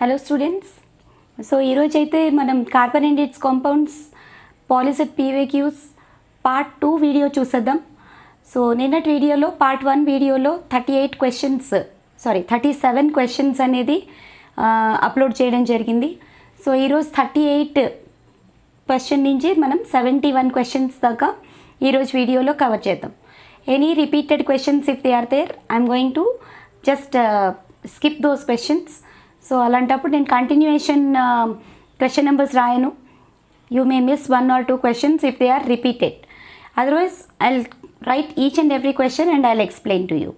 Hello students. So ఈరోజు అయితే మనం carbon and its compounds POLYCET PYQs part 2 video చూసేద్దాం. సో నిన్నటి వీడియోలో పార్ట్ 1 వీడియోలో 37 క్వశ్చన్స్ అనేది అప్లోడ్ చేయడం జరిగింది. సో ఈరోజు 38 క్వశ్చన్ నుంచి మనం 71 క్వశ్చన్స్ దాకా ఈరోజు వీడియోలో కవర్ చేద్దాం. Any repeated questions if they are there I'm going to just skip those questions. So అలాంటప్పుడు నేను కంటిన్యూయేషన్ క్వశ్చన్ నెంబర్స్ రాయను. You may miss 1 or 2 questions if they are repeated. Otherwise I'll write each and every question and I'll explain to you.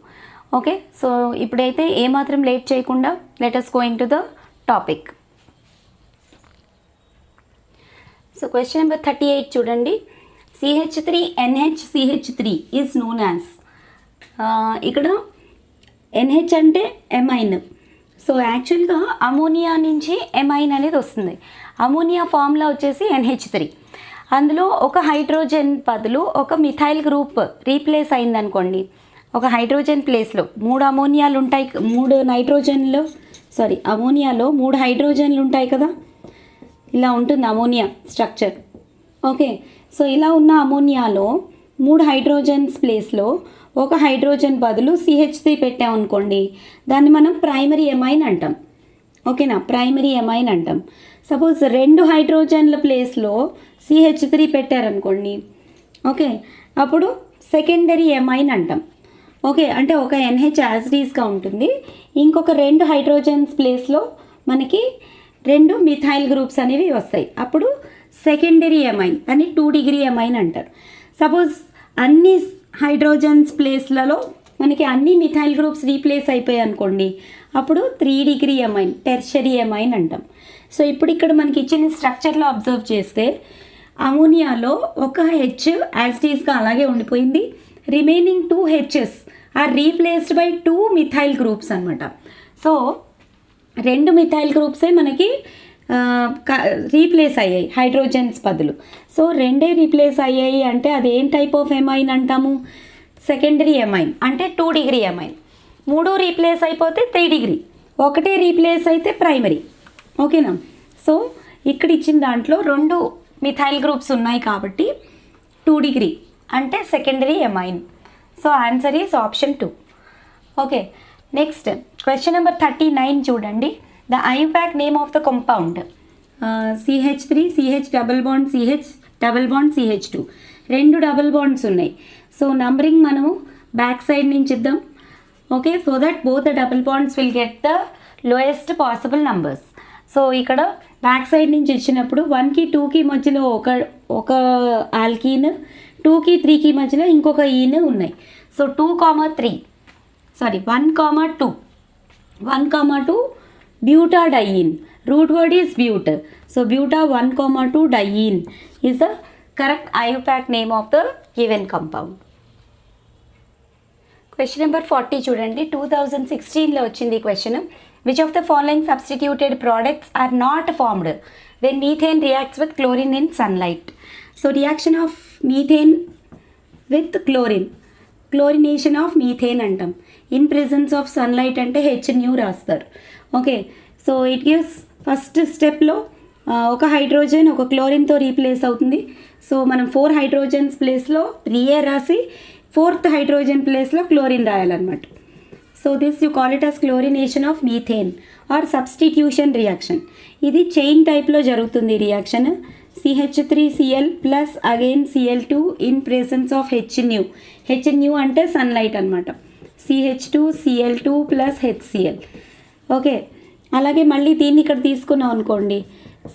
Okay, so ఇప్పుడైతే ఏమాత్రం late చేయకుండా let us go into the topic. So question number 38 చూడండి. CH3NH is known as, ఇక్కడ NH అంటే amine. So యాక్చువల్గా ammonia నుంచి amine అనేది వస్తుంది. అమోనియా ఫార్ములా వచ్చేసి NH3. అందులో ఒక హైడ్రోజన్ బదులు ఒక మిథైల్ గ్రూప్ రీప్లేస్ అయిందనుకోండి. ఒక హైడ్రోజన్ ప్లేస్లో 3 అమోనియాలు ఉంటాయి, 3 నైట్రోజన్లు అమోనియాలో 3 హైడ్రోజన్లు ఉంటాయి కదా. ఇలా ఉంటుంది అమోనియా స్ట్రక్చర్. ఓకే, సో ఇలా ఉన్న అమోనియాలో 3 హైడ్రోజన్స్ ప్లేస్లో ఒక హైడ్రోజన్ బదులు CH3 పెట్టామనుకోండి, దాన్ని మనం ప్రైమరీ ఎమైన్ అంటాం. ఓకేనా, ప్రైమరీ ఎమైన్ అంటాం. సపోజ్ 2 హైడ్రోజన్ల ప్లేస్లో CH3 పెట్టారనుకోండి, ఓకే, అప్పుడు సెకండరీ ఎమైన్ అంటాం. ఓకే, అంటే ఒక NH యాజ్ ఇట్ ఈస్గా ఉంటుంది, ఇంకొక 2 హైడ్రోజన్స్ ప్లేస్లో మనకి 2 మిథైల్ గ్రూప్స్ అనేవి వస్తాయి. అప్పుడు సెకండరీ ఎమైన్, దాన్ని 2 డిగ్రీ ఎమైన్ అంటారు. సపోజ్ అన్ని హైడ్రోజన్స్ ప్లేస్లలో మనకి అన్ని మిథైల్ గ్రూప్స్ రీప్లేస్ అయిపోయాయి అనుకోండి, అప్పుడు 3 డిగ్రీ ఎమైన్, టెర్షరీ ఎమైన్ అంటాం. సో ఇప్పుడు ఇక్కడ మనకి ఇచ్చిన స్ట్రక్చర్లో అబ్జర్వ్ చేస్తే అమోనియాలో ఒక H యాజ్ ఇట్ ఈస్గా అలాగే ఉండిపోయింది. Remaining 2 H's are replaced by 2 methyl groups అనమాట. సో 2 మిథైల్ గ్రూప్సే మనకి రీప్లేస్ అయ్యాయి హైడ్రోజన్స్ బదులు. సో 2 రీప్లేస్ అయ్యాయి అంటే అది ఏం టైప్ ఆఫ్ ఎమైన్ అంటాము? సెకండరీ ఎమైన్, అంటే 2 డిగ్రీ ఎమైన్. 3 రీప్లేస్ అయిపోతే 3 డిగ్రీ, 1 రీప్లేస్ అయితే ప్రైమరీ. ఓకేనా, సో ఇక్కడ ఇచ్చిన దాంట్లో 2 మిథైల్ గ్రూప్స్ ఉన్నాయి కాబట్టి 2 డిగ్రీ అంటే secondary amine. So answer is option 2. Okay, next question number 39 చూడండి. The IUPAC name of the compound CH3 CH double bond CH double bond CH2, 2 double bonds ఉన్నాయి. So numbering మనము back side నుంచి ఇద్దాం. Okay, so that both the double bonds will get the lowest possible numbers. So ఇక్కడ back side నుంచి ఇచ్చినప్పుడు 1కి 2కి మధ్యలో ఒక ఆల్కీన్, 2కి 3కి మధ్యలో ఇంకొక ఈన్ ఉన్నాయి. So 1, 2 butadiene, root word is but. So buta 1, 2 diene is the correct IUPAC name of the given compound. Question number 40 చూడండి. 2016లో వచ్చింది ఈ question. Which of the following substituted products are not formed when methane reacts with chlorine in sunlight? So reaction of methane with chlorine, chlorination of methane అంటాం. In presence of sunlight అంటే HNu రాస్తారు. Okay, so it gives first స్టెప్లో ఒక hydrogen ఒక క్లోరిన్తో replace అవుతుంది. So మనం 4 hydrogens ప్లేస్లో 3A రాసి 4th హైడ్రోజన్ ప్లేస్లో క్లోరిన్ రాయాలన్నమాట. So this you call it as chlorination of methane or substitution reaction. ఇది చైన్ టైప్లో జరుగుతుంది reaction. CH3Cl plus again Cl2 in presence of HNu అంటే సన్లైట్ అనమాట. CH2Cl2 plus HCl. ఓకే, అలాగే మళ్ళీ దీన్ని ఇక్కడ తీసుకున్నాం అనుకోండి,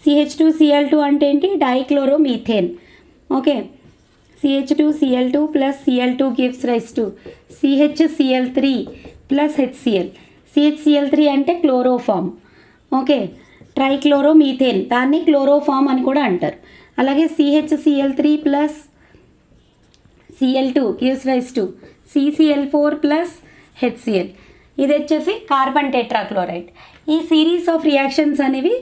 CH2Cl2 అంటే ఏంటి? Dichloromethane. Okay, CH2Cl2 plus Cl2 gives rise to CHCl3 plus HCl. CHCl3 అంటే క్లోరోఫామ్. ఓకే, ట్రైక్లోరోమీథేన్, దాన్ని క్లోరోఫామ్ అని కూడా అంటారు. అలాగే CHCl3 plus Cl2 gives rise to CCl4 plus HCl. ఇది వచ్చేసి కార్బన్ టెట్రాక్లోరైడ్. ఈ సిరీస్ ఆఫ్ రియాక్షన్స్ అనేవి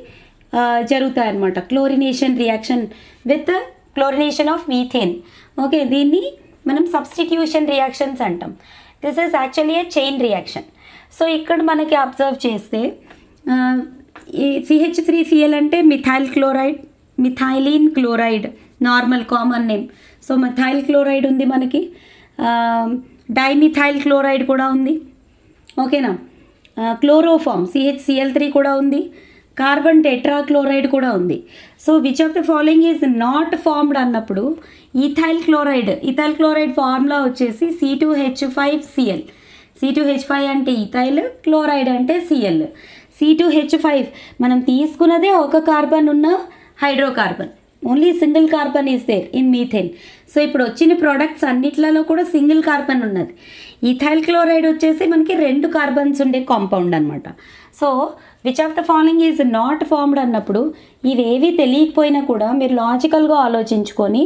జరుగుతాయి అన్నమాట. Chlorination reaction with chlorination of methane. Okay, దీన్ని మనం సబ్స్టిట్యూషన్ రియాక్షన్స్ అంటాం. This is actually a chain reaction. So ఇక్కడ మనకి అబ్జర్వ్ చేస్తే ఈ CH3Cl అంటే methyl chloride, methylene chloride normal common name. So methyl chloride ఉంది మనకి, డైమిథైల్ క్లోరైడ్ కూడా ఉంది. ఓకేనా, క్లోరోఫామ్ CHCl3 కూడా ఉంది, కార్బన్ టెట్రాక్లోరైడ్ కూడా ఉంది. So which of the following is not formed అన్నప్పుడు ఈథైల్ క్లోరైడ్ ఫార్ములా వచ్చేసి C2H5Cl. C2H5 అంటే ఈథైల్, క్లోరైడ్ అంటే Cl. C2H5 మనం తీసుకున్నదే ఒక కార్బన్ ఉన్న hydrocarbon, only single carbon is there in methane. So ఇప్పుడు వచ్చిన ప్రోడక్ట్స్ అన్నిట్లలో కూడా సింగిల్ కార్బన్ ఉన్నది. ఈథైల్ క్లోరైడ్ వచ్చేసి మనకి 2 కార్బన్స్ ఉండే కాంపౌండ్ అనమాట. So which of the following is not formed అన్నప్పుడు ఇవేవి తెలియకపోయినా కూడా మీరు లాజికల్గా ఆలోచించుకొని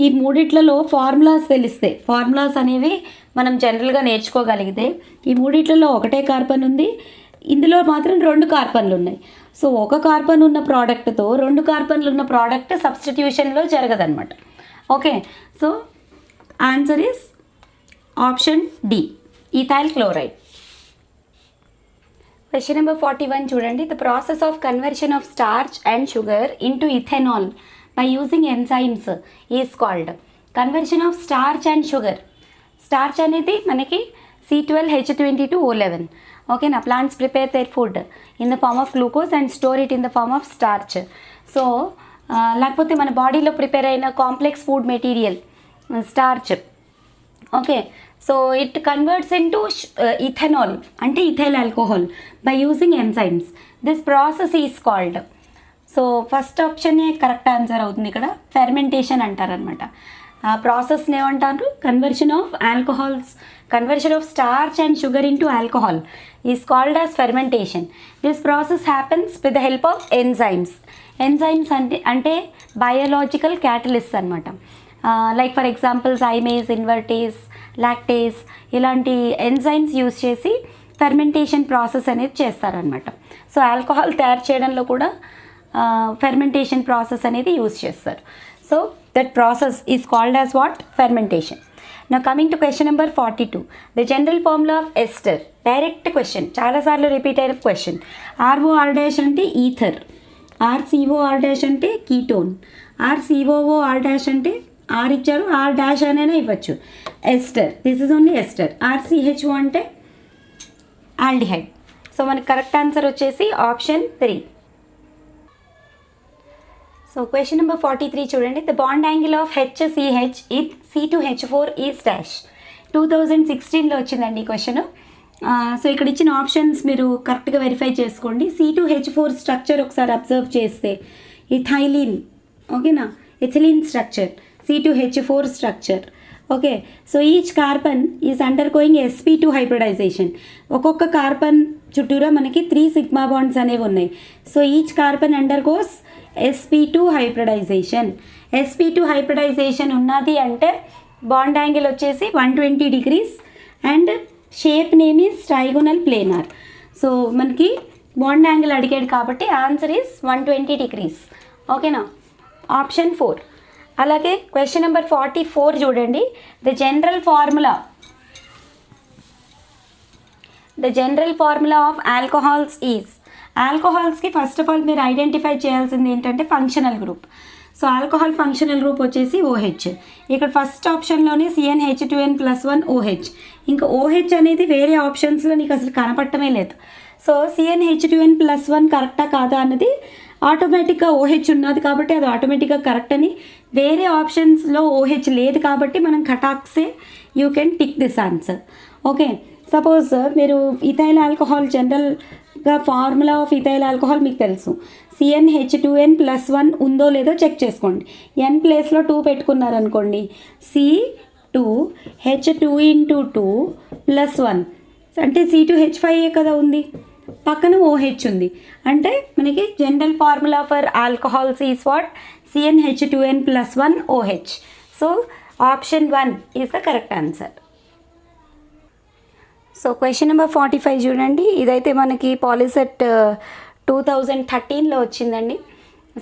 ఈ మూడిట్లలో ఫార్ములాస్ తెలిస్తే, ఫార్ములాస్ అనేవి మనం జనరల్గా నేర్చుకోగలిగితే, ఈ మూడిట్లలో ఒకటే కార్బన్ ఉంది, ఇందులో మాత్రం 2 కార్బన్లు ఉన్నాయి. సో ఒక కార్బన్ ఉన్న ప్రోడక్ట్తో 2 కార్బన్లు ఉన్న ప్రోడక్ట్ సబ్స్టిట్యూషన్లో జరగదన్నమాట. Okay, so answer is option D, ethyl chloride. Question number 41 చూడండి. The process of conversion of starch and sugar into ethanol by using enzymes is called. Conversion of starch and sugar, starch అనేది మనకి C12H22O11. ఓకేనా, plants prepare their food in the form of glucose and store it in the form of starch. So లేకపోతే మన బాడీలో prepare అయిన complex food material starch. Okay, so it converts into ethanol అంటే ethyl alcohol by using enzymes. This process is called. So first ఆప్షనే correct answer అవుతుంది. ఇక్కడ fermentation అంటారనమాట. ఆ ప్రాసెస్ని ఏమంటారు? Conversion of starch and sugar into alcohol is called as fermentation. This process happens with the help of enzymes. Enzymes అంటే biological catalyst అనమాట. Like for example zymase, invertase, lactase ఇలాంటి enzymes use చేసి fermentation process అనేది చేస్తారనమాట. So alcohol తయారు చేయడంలో కూడా fermentation process అనేది యూజ్ చేస్తారు. So that process is called as what? Fermentation. నా coming to question number 42. The general formula of ester. Direct question, చాలాసార్లు రిపీట్ అయిన క్వశ్చన్. ROR' అంటే ఈథర్, RCOR' అంటే కీటోన్, RCOOR' అంటే ఆర్ ఇచ్చారు, R' అనైనా ఇవ్వచ్చు. Ester, this is only ester. RCHO అంటే ఆల్డిహైడ్. సో మనకి కరెక్ట్ ఆన్సర్ వచ్చేసి ఆప్షన్ 3. సో క్వశ్చన్ నెంబర్ 43 చూడండి. The bond angle of HCH ఇత్ C2H4 is dash. 2016లో వచ్చిందండి ఈ క్వశ్చన్. సో ఇక్కడ ఇచ్చిన ఆప్షన్స్ మీరు కరెక్ట్గా వెరిఫై చేసుకోండి. C2H4 స్ట్రక్చర్ ఒకసారి అబ్జర్వ్ చేస్తే ఇథైలిన్, ఓకేనా, ethylene structure, C2H4 structure. Okay, so each carbon is undergoing sp2 hybridization. ఒక్కొక్క కార్బన్ చుట్టూరా మనకి 3 సిగ్మా బాండ్స్ అనేవి ఉన్నాయి. So each carbon undergoes sp2 hybridization. sp2 hybridization ఉన్నది అంటే బాండ్ యాంగిల్ వచ్చేసి 120 degrees and shape name is trigonal planar. So మనకి bond angle అడిగాడు కాబట్టి ఆన్సర్ ఈజ్ 120 degrees. ఓకేనా, ఆప్షన్ 4. అలాగే క్వశ్చన్ నెంబర్ 44 చూడండి. The general formula of alcohols is. ఆల్కహాల్స్కి ఫస్ట్ ఆఫ్ ఆల్ మీరు ఐడెంటిఫై చేయాల్సింది ఏంటంటే functional group. So alcohol functional group వచ్చేసి OH. ఇక్కడ ఫస్ట్ ఆప్షన్లోనే CnH2n+1 OH. ఇంకా OH అనేది వేరే ఆప్షన్స్లో నీకు అసలు కనపడటమే లేదు. సో CnH2n+1 కరెక్టా కాదా అన్నది ఆటోమేటిక్గా OH ఉన్నది కాబట్టి అది ఆటోమేటిక్గా కరెక్ట్ అని, వేరే ఆప్షన్స్లో OH లేదు కాబట్టి మనం కటాక్సే you can tick this answer. Okay, suppose మీరు ఇథైల్ ఆల్కహాల్ జనరల్గా ఫార్ములా ఆఫ్ ఇథైల్ ఆల్కహాల్ మీకు తెలుసు. CnH2n+1 ఉందో లేదో చెక్ చేసుకోండి. n ప్లేస్లో 2 పెట్టుకున్నారనుకోండి, C2H2 అంటే C2H5 కదా ఉంది, పక్కన OH ఉంది. అంటే మనకి general formula for alcohols is what? CnH2n+1 OH. So option 1 is the correct answer. So question number 45 చూడండి. ఇదైతే మనకి పాలిసెట్ 2013లో వచ్చిందండి.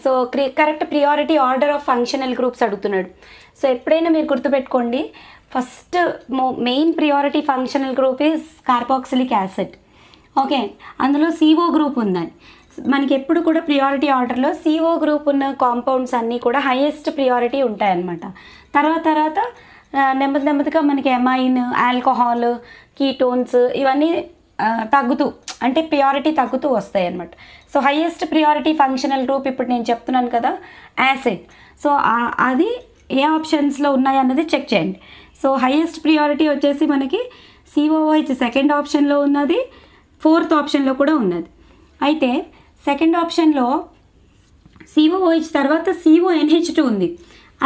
So correct priority order of functional groups అడుగుతున్నాడు. సో ఎప్పుడైనా మీరు గుర్తుపెట్టుకోండి, first main priority functional group is carboxylic acid. Okay, అందులో CO group ఉందని. మనకి ఎప్పుడు కూడా ప్రియారిటీ ఆర్డర్లో CO గ్రూప్ ఉన్న కాంపౌండ్స్ అన్నీ కూడా హైయెస్ట్ ప్రియారిటీ ఉంటాయన్నమాట. తర్వాత నెమ్మదిగా మనకి ఎమైన్, ఆల్కహాల్, కీటోన్స్ ఇవన్నీ తగ్గుతూ అంటే ప్రియారిటీ తగ్గుతూ వస్తాయి అన్నమాట. So highest priority functional group ఇప్పుడు నేను చెప్తున్నాను కదా యాసిడ్. సో అది ఏ ఆప్షన్స్లో ఉన్నాయి అన్నది చెక్ చేయండి. సో హైయెస్ట్ ప్రియారిటీ వచ్చేసి మనకి COOH సెకండ్ ఆప్షన్లో ఉన్నది, ఫోర్త్ ఆప్షన్లో కూడా ఉన్నది. అయితే సెకండ్ ఆప్షన్లో COOH తర్వాత CONH2 ఉంది,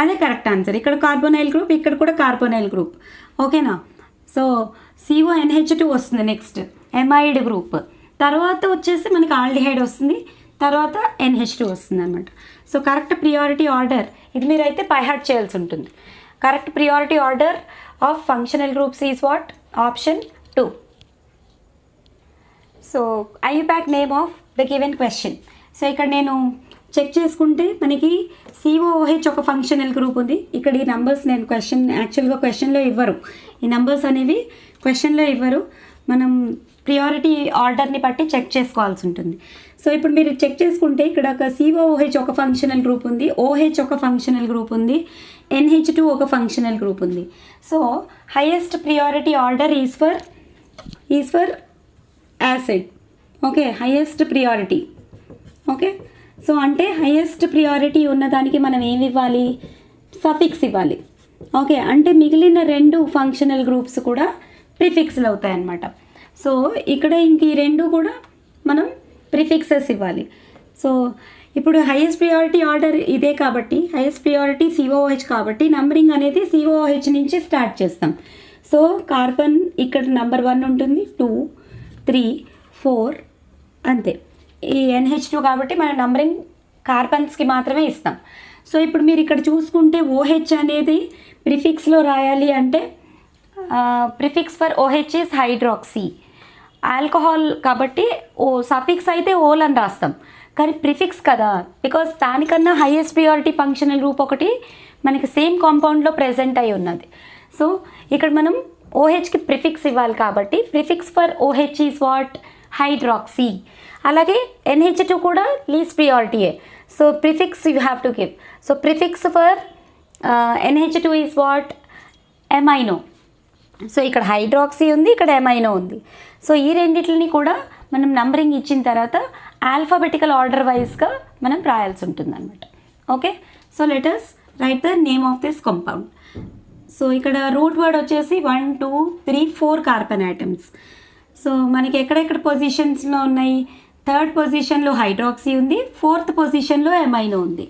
అదే కరెక్ట్ ఆన్సర్. ఇక్కడ కార్బోనైల్ గ్రూప్, ఇక్కడ కూడా కార్బోనైల్ గ్రూప్, ఓకేనా. సో CONH2 వస్తుంది నెక్స్ట్, ఎమైడ్ గ్రూప్. తర్వాత వచ్చేసి మనకి ఆల్డిహైడ్ వస్తుంది, తర్వాత NH2 వస్తుంది అనమాట. సో కరెక్ట్ ప్రియారిటీ ఆర్డర్ ఇది మీరైతే బై హార్ట్ చేయాల్సి ఉంటుంది. Correct priority order of functional groups is what? Option 2. So IUPAC name of the given question. So ఇక్కడ నేను చెక్ చేసుకుంటే మనకి COOH ఒక ఫంక్షనల్ గ్రూప్ ఉంది. ఇక్కడ ఈ నెంబర్స్ నేను యాక్చువల్గా క్వశ్చన్లో ఇవ్వరు, ఈ నెంబర్స్ అనేవి క్వశ్చన్లో ఇవ్వరు, మనం ప్రియారిటీ ఆర్డర్ని బట్టి చెక్ చేసుకోవాల్సి ఉంటుంది. సో ఇప్పుడు మీరు చెక్ చేసుకుంటే ఇక్కడ ఒక COOH ఒక ఫంక్షనల్ గ్రూప్ ఉంది, OH ఒక ఫంక్షనల్ గ్రూప్ ఉంది, NH2 ఒక ఫంక్షనల్ గ్రూప్ ఉంది. So highest priority order is for acid. Okay, highest priority. Okay, so అంటే హైయెస్ట్ ప్రియారిటీ ఉన్నదానికి మనం ఏమి ఇవ్వాలి? సఫిక్స్ ఇవ్వాలి. ఓకే, అంటే మిగిలిన 2 ఫంక్షనల్ గ్రూప్స్ కూడా ప్రిఫిక్స్లు అవుతాయి అన్నమాట. సో ఇక్కడ ఇంక ఈ 2 కూడా మనం ప్రిఫిక్సెస్ ఇవ్వాలి. సో ఇప్పుడు హైయెస్ట్ ప్రియారిటీ ఆర్డర్ ఇదే కాబట్టి, హైయెస్ట్ ప్రియారిటీ COOH కాబట్టి నంబరింగ్ అనేది COOH నుంచి స్టార్ట్ చేస్తాం. సో కార్బన్ ఇక్కడ నెంబర్ 1 ఉంటుంది, 2, 3, 4 అంతే. ఈ NH2 కాబట్టి మనం నంబరింగ్ కార్బన్స్కి మాత్రమే ఇస్తాం. సో ఇప్పుడు మీరు ఇక్కడ చూసుకుంటే OH అనేది ప్రిఫిక్స్లో రాయాలి అంటే prefix for OH is hydroxy. Alcohol కాబట్టి సఫిక్స్ అయితే ఓల్ అని రాస్తాం, కానీ ప్రిఫిక్స్ కదా, బికాస్ దానికన్నా హైయెస్ట్ ప్రియారిటీ ఫంక్షనల్ గ్రూప్ ఒకటి మనకి సేమ్ కాంపౌండ్లో ప్రెజెంట్ అయి ఉన్నది. సో ఇక్కడ మనం OHకి ప్రిఫిక్స్ ఇవ్వాలి కాబట్టి prefix for OH is what? Hydroxy. అలాగే NH2 కూడా లీస్ట్ ప్రియారిటీయే. So prefix you have to give. So prefix for NH2 is what? Amino. So ఇక్కడ హైడ్రాక్సీ ఉంది, ఇక్కడ ఎమైనో ఉంది. సో ఈ రెండిట్లని కూడా మనం నంబరింగ్ ఇచ్చిన తర్వాత ఆల్ఫాబెటికల్ ఆర్డర్ వైజ్గా మనం రాయాల్సి ఉంటుంది అనమాట. Okay, so let us right the name of this compound. So ఇక్కడ రూట్ వర్డ్ వచ్చేసి 1, 2, 3, 4 కార్బన్ ఐటమ్స్. సో మనకి ఎక్కడెక్కడ పొజిషన్స్లో ఉన్నాయి? థర్డ్ పొజిషన్లో హైడ్రాక్సీ ఉంది, ఫోర్త్ పొజిషన్లో ఎమైనో ఉంది.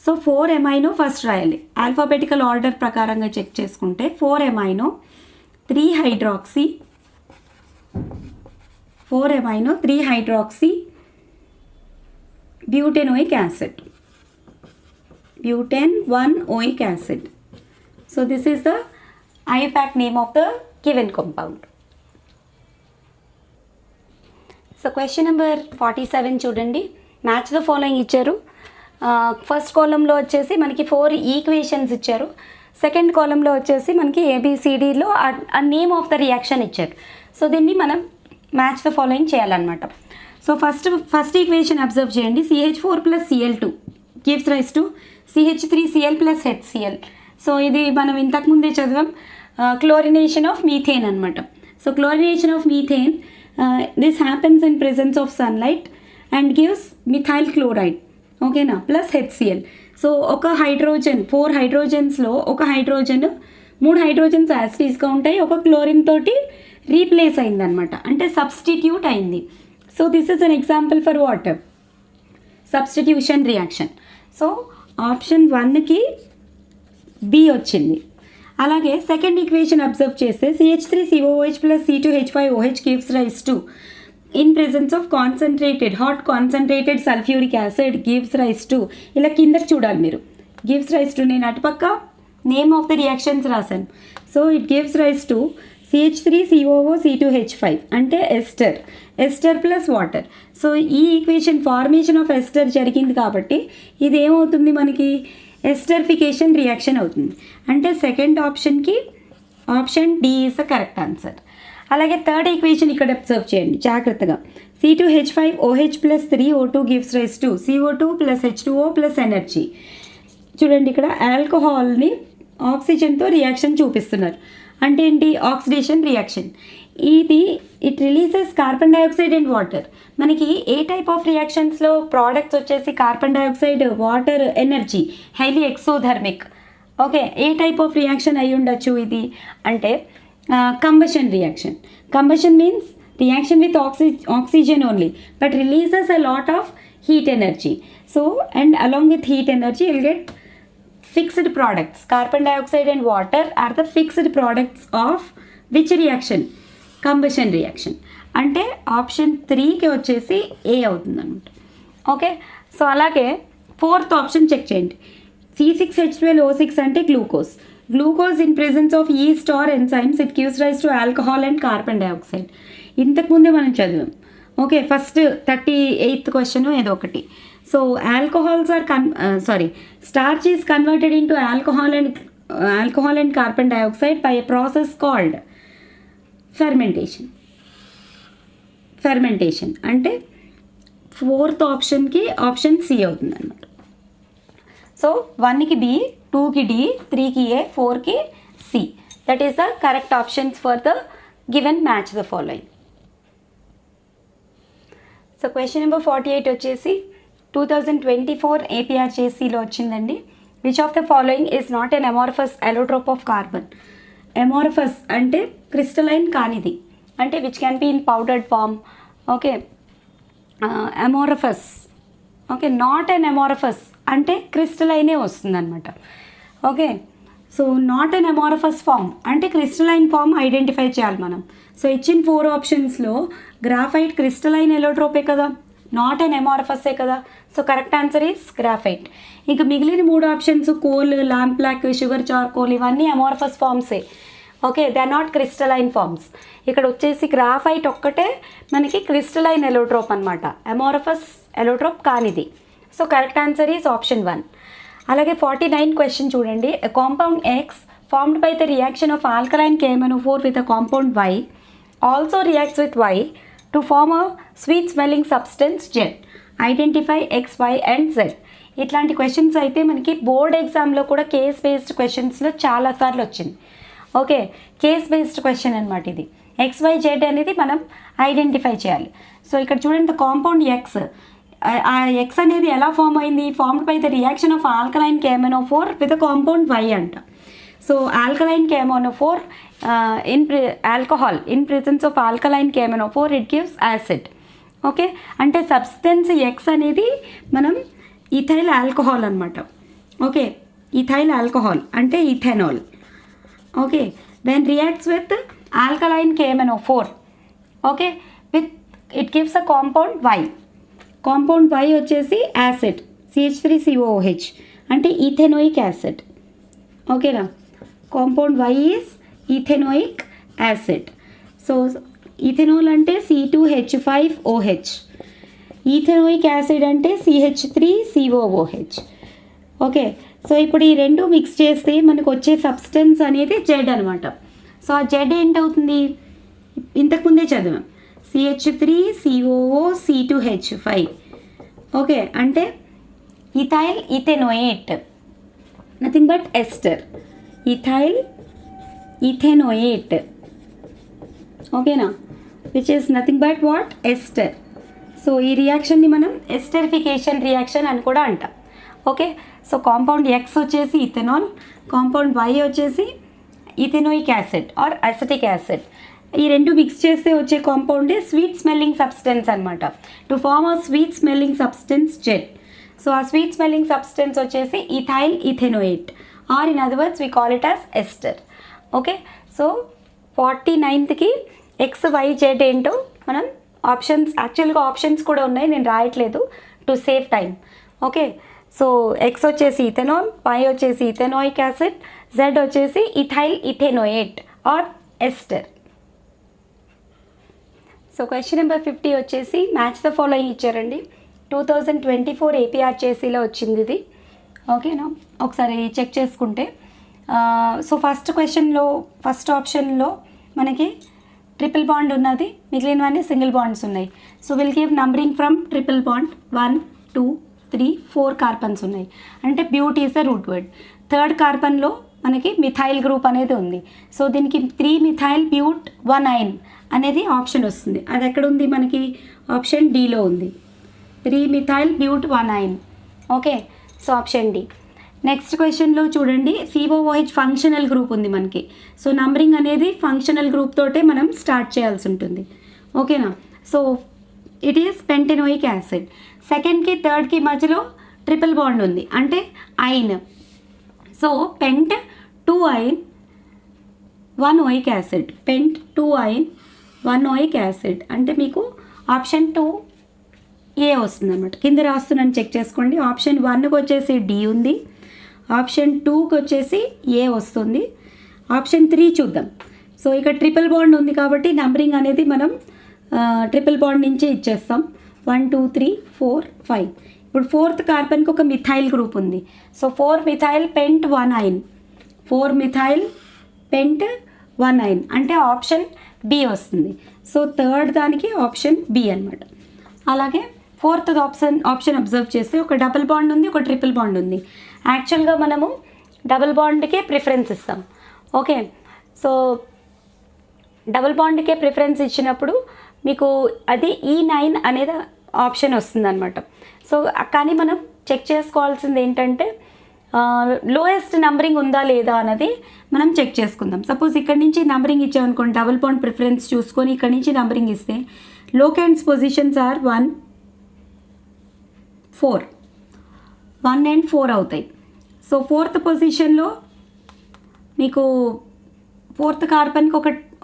సో 4 ఎమైనో ఫస్ట్ రాయాలి. ఆల్ఫాబెటికల్ ఆర్డర్ ప్రకారంగా చెక్ చేసుకుంటే 4 amino, 3 hydroxy, 4 amino, 3 hydroxy, butenoic acid, butane 1-oic acid. So this is the IUPAC name of the given compound. So question number 47 చూడండి. Match the following ఇచ్చారు. First కాలంలో వచ్చేసి మనకి 4 equations ఇచ్చారు, second కాలంలో వచ్చేసి మనకి ABCDలో ఆ నేమ్ ఆఫ్ ద రియాక్షన్ ఇచ్చారు. సో దీన్ని మనం మ్యాచ్ ద ఫాలోయింగ్ చేయాలన్నమాట. సో ఫస్ట్ ఈక్వేషన్ అబ్జర్వ్ చేయండి. CH4 + Cl2 gives rise to CH3Cl + HCl. So ఇది మనం ఇంతకుముందే చదివాం, క్లోరినేషన్ ఆఫ్ మీథేన్ అనమాట. So chlorination of methane this happens in presence of sunlight and gives methyl chloride, ఓకేనా, plus HCl. So ఒక hydrogen 4 హైడ్రోజన్స్లో ఒక hydrogen 3 hydrogens యాసిడ్స్గా ఉంటాయి, ఒక క్లోరిన్ తోటి రీప్లేస్ అయిందనమాట, అంటే సబ్స్టిట్యూట్ అయింది. So this is an example for water substitution reaction. So option 1కి B వచ్చింది. అలాగే సెకండ్ ఈక్వేషన్ అబ్జర్వ్ చేస్తే CH3COOH + C2H5OH gives rise to in presence of hot concentrated sulphuric acid gives rise to, ఇలా కిందకి చూడాలి మీరు, gives rise to, నేను అటుపక్క నేమ్ ఆఫ్ ద రియాక్షన్స్ రాశాను. So it gives rise to CH3COO C2H5 అంటే ester plus water. So ఈ equation formation of ester జరిగింది కాబట్టి ఇది ఏమవుతుంది మనకి? ఎస్టరిఫికేషన్ రియాక్షన్ అవుతుంది. అంటే సెకండ్ ఆప్షన్కి option D is the correct answer. అలాగే థర్డ్ ఈక్వేషన్ ఇక్కడ అబ్జర్వ్ చేయండి జాగ్రత్తగా. C2H5OH plus 3O2 gives rise to CO2 plus H2O plus energy. చూడండి ఇక్కడ ఆల్కహాల్ని ఆక్సిజన్తో రియాక్షన్ చూపిస్తున్నారు. అంటే ఏంటి? Oxidation reaction. It releases carbon dioxide and water. మనకి ఏ టైప్ ఆఫ్ రియాక్షన్స్లో ప్రోడక్ట్స్ వచ్చేసి carbon dioxide, water, energy, highly exothermic. Okay, A type of reaction అయి ఉండొచ్చు ఇది అంటే combustion reaction. Combustion means reaction with oxygen only but releases a lot of heat energy. So and along with heat energy you'll get fixed products. Carbon dioxide and water are the fixed products of which reaction? Combustion reaction. అంటే option 3కి వచ్చేసి ఏ అవుతుంది అనమాట. Okay, so అలాగే 4th option check చేయండి. C6H12O6 అంటే glucose. Glucose in presence of yeast or enzymes it gives rise to alcohol and carbon dioxide. ఇంతకుముందే మనం చదివాం. ఓకే, ఫస్ట్ 38th క్వశ్చన్ ఏదో ఒకటి. So alcohols or starch is converted into alcohol and carbon dioxide by a process called fermentation. అంటే 4th ఆప్షన్కి option C అవుతుంది అన్నమాట. So 1కి B, 2కి డి, 3కి ఏ, 4కి C. That is the correct options for the given match the following. So question number 48 వచ్చేసి 2024 APRJCలో వచ్చిందండి. Which of the following is not an amorphous allotrope of carbon. Amorphous అంటే crystalline కానిది, అంటే which can be in powdered form. Okay, amorphous. Okay, not an amorphous అంటే క్రిస్టలైనే వస్తుందన్నమాట. Okay, so not an amorphous form అంటే crystalline form identify చేయాలి మనం. So ఇచ్చిన 4 ఆప్షన్స్లో గ్రాఫైట్ క్రిస్టలైన్ ఎలోట్రోపే కదా, నాట్ ఎన్ అమార్ఫసే కదా. So correct answer is graphite. ఇంకా మిగిలిన 3 options coal, lamp black, sugar charcoal ఇవన్నీ అమార్ఫస్ ఫామ్సే. Okay, they are not crystalline forms. ఇక్కడ వచ్చేసి గ్రాఫైట్ ఒక్కటే మనకి క్రిస్టలైన్ ఎలోట్రోప్ అనమాట, అమార్ఫస్ ఎలోట్రోప్ కానిది. So correct answer is option 1. అలాగే 49 క్వశ్చన్ చూడండి. A compound X formed by the reaction of alkaline KMnO4 with a compound Y also reacts with Y to form a sweet smelling substance Z. Identify X, Y and Z. ఇట్లాంటి questions అయితే మనకి board ఎగ్జామ్లో కూడా case based క్వశ్చన్స్లో చాలాసార్లు వచ్చింది. Okay, case based question అనమాట ఇది. XYZ అనేది మనం ఐడెంటిఫై చేయాలి. సో ఇక్కడ చూడండి, కాంపౌండ్ ఎక్స్, ఆ ఎక్స్ అనేది ఎలా ఫామ్ అయింది? Formed by the reaction of alkaline KMnO4 with compound Y అంట. So alkaline KMnO4 alcohol in presence of alkaline KMnO4 it gives acid. Okay, అంటే సబ్స్టెన్స్ ఎక్స్ అనేది మనం ఇథైల్ ఆల్కహాల్ అనమాట. Okay, ethyl alcohol అంటే ethanol. Okay, then reacts with alkaline KMnO4. Okay, with it gives a compound Y. Compound Y వచ్చేసి acid CH3COOH అంటే ethanoic acid. ఓకేనా, compound Y is ethanoic acid. So ఈథెనాల్ అంటే C2H5OH, ఈథెనోయిక్ acid అంటే CH3COOH. Okay, so ఇప్పుడు ఈ రెండు mix చేస్తే మనకు వచ్చే సబ్స్టెన్స్ అనేది జెడ్ అనమాట. సో ఆ జెడ్ ఏంటవుతుంది? ఇంతకుముందే చదివాం, CH3COOC2H5. ఓకే, అంటే ethyl ethanoate, nothing but ester, ethyl ethanoate. ఓకేనా, which is nothing but what? Ester. So ఈ రియాక్షన్ని మనం ఎస్టరిఫికేషన్ రియాక్షన్ అని కూడా అంటాం. ఓకే, సో కాంపౌండ్ ఎక్స్ వచ్చేసి ఇథెనాల్, కాంపౌండ్ వై వచ్చేసి ethanoic acid or acetic acid. ఈ రెండు మిక్స్ చేస్తే వచ్చే కాంపౌండే స్వీట్ స్మెల్లింగ్ సబ్స్టెన్స్ అనమాట. To form a sweet smelling substance Z. So ఆ స్వీట్ స్మెల్లింగ్ సబ్స్టెన్స్ వచ్చేసి ethyl ethanoate or in other words we call it as ester. Okay, so 49కి XYZ ఏంటో మనం ఆప్షన్స్, యాక్చువల్గా ఆప్షన్స్ కూడా ఉన్నాయి, నేను రాయట్లేదు to save time. Okay, so X వచ్చేసి ఇథెనాల్, వై వచ్చేసి ఇథెనోయిక్ యాసిడ్, జెడ్ వచ్చేసి ethyl ethanoate or ester. So question number 50 వచ్చేసి మ్యాచ్ ద ఫాలోయింగ్ ఇచ్చారండి. 2024 APRJCలో వచ్చింది ఇది. ఓకేనా, ఒకసారి చెక్ చేసుకుంటే సో ఫస్ట్ క్వశ్చన్లో ఫస్ట్ ఆప్షన్లో మనకి ట్రిపుల్ బాండ్ ఉన్నది, మిగిలినవన్నీ సింగిల్ బాండ్స్ ఉన్నాయి. So will give numbering from triple bond. 1 2 3 4 carbons ఉన్నాయి. అంటే but is the root word. Third కార్బన్లో మనకి మిథైల్ గ్రూప్ అనేది ఉంది. సో దీనికి 3 మిథైల్ బ్యూట్ 1 ఐన్ అనేది ఆప్షన్ వస్తుంది. అది ఎక్కడ ఉంది మనకి? ఆప్షన్ డీలో ఉంది. 3 methyl but 1 yne. Okay, so option D. Next క్వశ్చన్లో చూడండి, COOH ఫంక్షనల్ గ్రూప్ ఉంది మనకి. సో నంబరింగ్ అనేది ఫంక్షనల్ గ్రూప్ తోటే మనం స్టార్ట్ చేయాల్సి ఉంటుంది. ఓకేనా? So it is pentanoic acid. సెకండ్కి థర్డ్కి మధ్యలో ట్రిపుల్ బాండ్ ఉంది, అంటే yne. So pent 2 yne 1 oic acid. Pent 2 yne 1 oic acid అంటే మీకు ఆప్షన్ 2 ఏ వస్తుంది అనమాట. కింద రాస్తున్నాను, చెక్ చేసుకోండి. ఆప్షన్ 1కి వచ్చేసి డి ఉంది, ఆప్షన్ 2కి వచ్చేసి ఏ వస్తుంది. ఆప్షన్ 3 చూద్దాం. సో ఇక్కడ ట్రిపుల్ బాండ్ ఉంది కాబట్టి నంబరింగ్ అనేది మనం ట్రిపుల్ బాండ్ నుంచే ఇచ్చేస్తాం. 1 2 3 4 5. ఇప్పుడు ఫోర్త్ కార్బన్కి ఒక మిథైల్ గ్రూప్ ఉంది. సో 4 మిథైల్ పెంట్ 1 ఐన్. 4 మిథైల్ పెంట్ 1 ఐన్ అంటే ఆప్షన్ బి వస్తుంది. సో థర్డ్ దానికి ఆప్షన్ బి అనమాట. అలాగే ఫోర్త్ ఆప్షన్ అబ్జర్వ్ చేస్తే ఒక డబుల్ బాండ్ ఉంది, ఒక ట్రిపుల్ బాండ్ ఉంది. యాక్చువల్గా మనము డబుల్ బాండ్కే ప్రిఫరెన్స్ ఇస్తాం. ఓకే, సో డబుల్ బాండ్కే ప్రిఫరెన్స్ ఇచ్చినప్పుడు మీకు అది E9 అనేది ఆప్షన్ వస్తుందన్నమాట. సో కానీ మనం చెక్ చేసుకోవాల్సింది ఏంటంటే లోయెస్ట్ నంబరింగ్ ఉందా లేదా అన్నది మనం చెక్ చేసుకుందాం. సపోజ్ ఇక్కడ నుంచి నంబరింగ్ ఇచ్చామనుకోండి, డబుల్ బాండ్ ప్రిఫరెన్స్ చూసుకొని ఇక్కడ నుంచి నంబరింగ్ ఇస్తే లోకెండ్స్ పొజిషన్స్ ఆర్ 1 4 1 and 4 అవుతాయి. సో ఫోర్త్ పొజిషన్లో మీకు ఫోర్త్ కార్బన్కి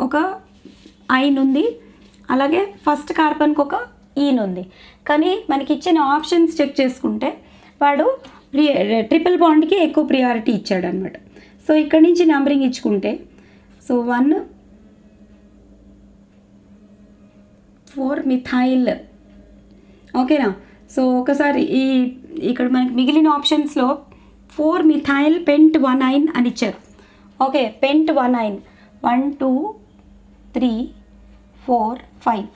ఒక ఐన్ ఉంది, అలాగే ఫస్ట్ కార్బన్కి ఒక ఈన్ ఉంది. కానీ మనకి ఇచ్చిన ఆప్షన్స్ చెక్ చేసుకుంటే వాడు ట్రిపుల్ బాండ్కి ఎక్కువ ప్రియారిటీ ఇచ్చాడు అనమాట. సో ఇక్కడ నుంచి నంబరింగ్ ఇచ్చుకుంటే సో 1 4 మిథైల్. ఓకేనా? సో ఒకసారి ఇక్కడ మనకి మిగిలిన ఆప్షన్స్లో 4 మిథైల్ పెంట్ 1 ఐన్ అని ఇచ్చారు. ఓకే, పెంట్ 1 ఐన్ 1 2 3 4 5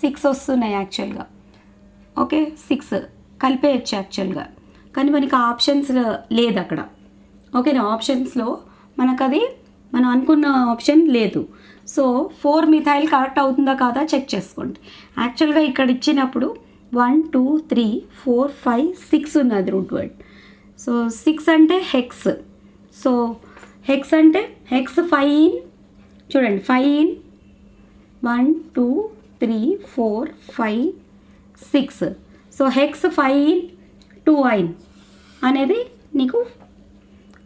6 వస్తున్నాయి యాక్చువల్గా. ఓకే, 6 కలిపేయచ్చు యాక్చువల్గా, కానీ మనకి ఆప్షన్స్ లేదు అక్కడ. ఓకేనా? ఆప్షన్స్లో మనకు అది మనం అనుకున్న ఆప్షన్ లేదు. సో 4 మిథైల్ కరెక్ట్ అవుతుందా కాదా చెక్ చేసుకోండి. యాక్చువల్గా ఇక్కడ ఇచ్చినప్పుడు 1 2 3 4 5 6 ఉన్నది రూట్ వర్డ్. సో 6 అంటే హెక్స్. సో హెక్స్ అంటే హెక్స్ 5 ఇన్, చూడండి 5 ene 1 2 3 4 5 6. So hex 5 ene 2 yne అనేది నీకు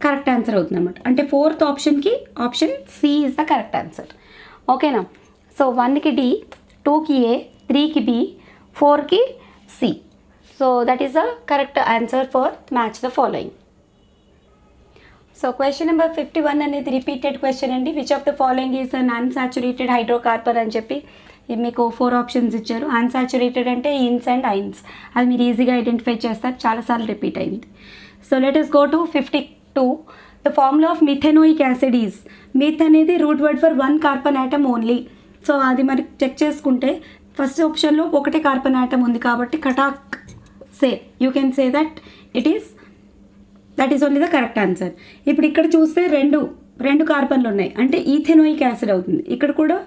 కరెక్ట్ ఆన్సర్ అవుతుంది అన్నమాట. అంటే ఫోర్త్ ఆప్షన్కి option C is the correct answer. ఓకేనా? సో 1కి డి, 2కి ఏ, 3కి బి, 4కి C. So that is the correct answer for match the following. So question number 51 అనేది రిపీటెడ్ క్వశ్చన్ అండి. Which of the following is an unsaturated hydrocarbon అని చెప్పి మీకు 4 ఆప్షన్స్ ఇచ్చారు. అన్సాచురేటెడ్ అంటే ఇన్స్ అండ్ ఐన్స్, అది మీరు ఈజీగా ఐడెంటిఫై చేస్తారు, చాలాసార్లు రిపీట్ అయింది. So let us go to 52. The formula of methanoic acid is, meth అనేది root word for 1 carbon atom only. So అది మరి చెక్ చేసుకుంటే ఫస్ట్ ఆప్షన్లో 1 కార్బన్ ఆటమ్ ఉంది కాబట్టి కటాక్ say you can say that that is only the correct answer. ఇప్పుడు ఇక్కడ చూస్తే రెండు కార్బన్లు ఉన్నాయి, అంటే ఈథెనోయిక్ యాసిడ్ అవుతుంది. ఇక్కడ కూడా